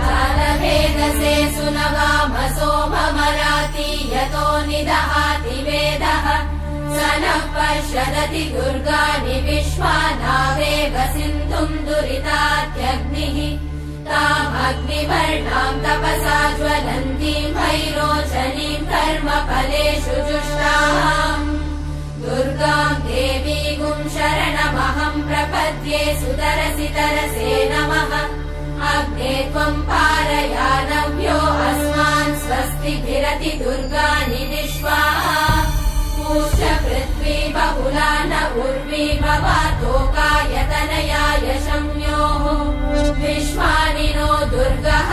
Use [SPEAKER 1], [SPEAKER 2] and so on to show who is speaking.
[SPEAKER 1] कालभेदसे सुनवामसो ममराति यतो निदहाति वेदः स नः पश्यदति दुर्गाणि विश्वानावेव सिन्धुम् दुरितात्यग्निः तामग्निवर्णाम् तपसा ज्वलन्तीम् भैरोचनीम् कर्मफलेषु जुष्टाम् दुर्गाम् देवीगुम् शरणमहम् प्रपद्ये सुतरसि तरसे नमः अग्ने त्वम् पारयानव्यो अस्मान् स्वस्तिभिरति दुर्गाणि विश्वा पूष्य पृथ्वी बहुला न उर्वी भवातोकायतनयाय शम्योः विश्वानि नो दुर्गः